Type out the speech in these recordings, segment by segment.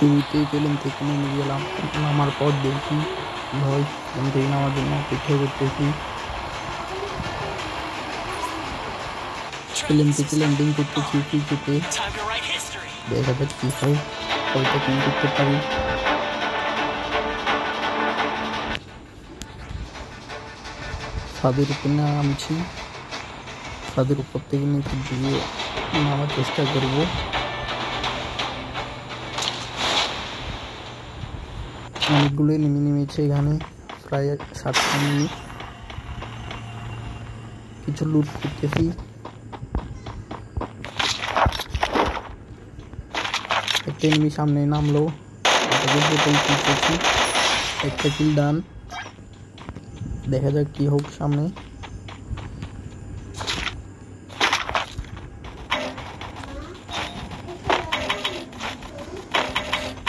শুরুতেই প্লেন থেকে নেমে গেলাম। নামার পর দেখি কি হয়, প্লেন থেকে নামার জন্য অপেক্ষা করতেছি। প্লেন থেকে ল্যান্ডিং করতেছি ক্রিকেটে, দেখা যাক কি হয়, কয়টা কিল করতে পারি। ছাদের উপর নামছি, ছাদের উপর থেকে নিচের দিকে নামার চেষ্টা করব। অনেকগুলো নেমেছে এখানে, প্রায় 7টা মিনিট। কিছু লুট করতেছি। একটা এনিমি সামনে নামলো, একটা কিল ডান। দেখা যাক কি হোক সামনে।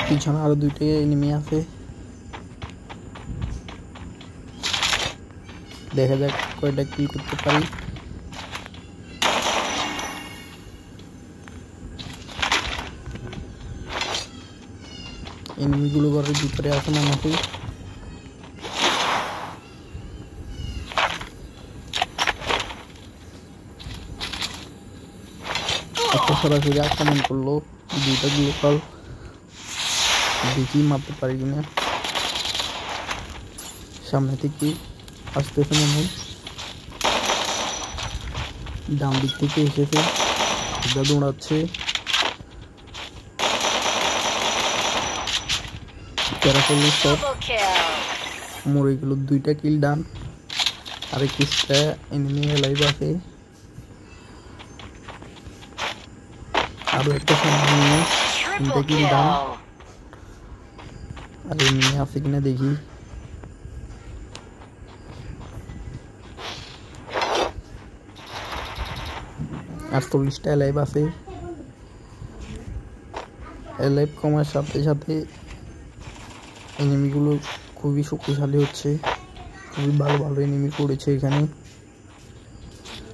পিছনে আরো 2টা এনিমি আছে, দেখা যাক কয়টা কিল করতে পারি। এনিমিগুলো ঘরের ভিতরে আছে মনে হয়। একটা সরাসরি আক্রমণ করলো, 2টা গ্লোবাল, দেখি মারতে পারি কিনা। সামনে থেকে আসতেছে মনে হয়, ডান দিক থেকে এসেছে, দৌড়াচ্ছে। মরে গেল, 2টা কিল ডান। আর একটা এনিমি লাইভ আছে, আরো একটা সামনে 3টা কিল ডান। আর এনিমি আছে কিনা দেখি। আর 40টা লাইভ আছে। লাইভ কমার সাথে সাথে এনিমিগুলো খুবই শক্তিশালী হচ্ছে, খুবই ভালো ভালো এনিমি পড়েছে এখানে,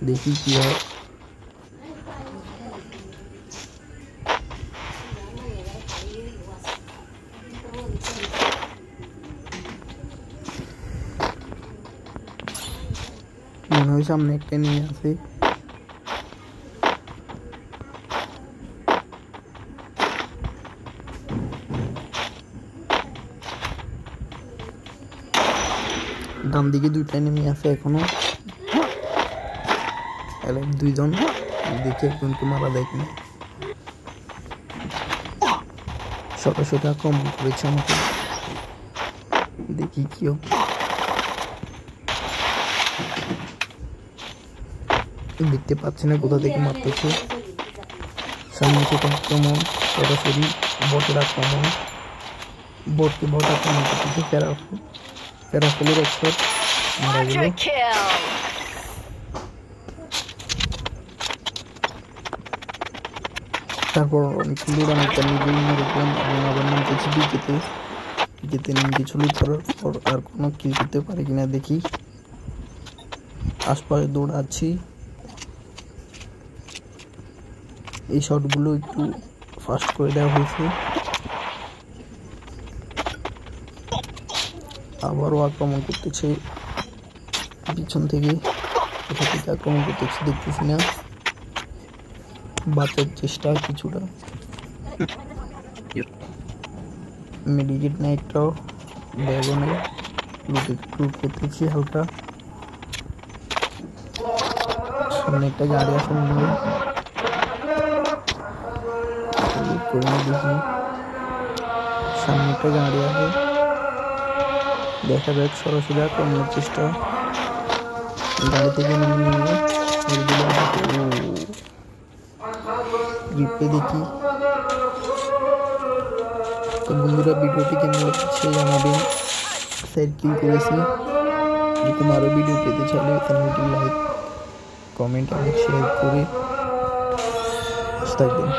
দেখি কি হয়। মনে হয় সামনে একটা এনিমি আছে। ডান দিকে 2টা এনিমি আছে এখনো, 2জন। দেখি একজনকে মারা দেয় কিনা। সরাসরি আক্রমণ করেছে আমাকে, দেখি কি হবে। দেখতে পাচ্ছি না কোথা থেকে মারতেছে। সামনে থেকে আক্রমণ, সরাসরি বটের আক্রমণ। বট আক্রমণ করতেছে। প্যারাফলের একটা মারা গেল। তারপর অনেকগুলো অনেকটা নিজেই মেরে দেখলাম, এবং আবার নামতেছি পিকেতে নেমে কিছু লুট করার পর আর কোনো কিল করতে পারি কিনা দেখি। আশপাশে দৌড়াচ্ছি। এই শটগুলো একটু ফাস্ট করে দেওয়া হয়েছে। আবারও আক্রমণ করতেছে পিছন থেকে, কোথা থেকে আক্রমণ করতেছে দেখতেছি না। বাঁচার চেষ্টা কিছুটা, মেডিকেট নেই, একটাও ব্যাগও নেই। লুট করতেছি হালকা। সামনে একটা গাড়ি আছে মনে হয়, দেখি। সামনে একটা গাড়ি আছে, দেখা যাক। সরাসরি আক্রমণের চেষ্টা, গাড়ি থেকে গ্রিপে দেখি। তো বন্ধুরা, ভিডিওটি কেমন লাগছে জানাবেন। কিল করেছি। এরকম আরো ভিডিও পেতে চাইলে চ্যানেলটি লাইক, কমেন্ট এবং শেয়ার করে থাকবেন।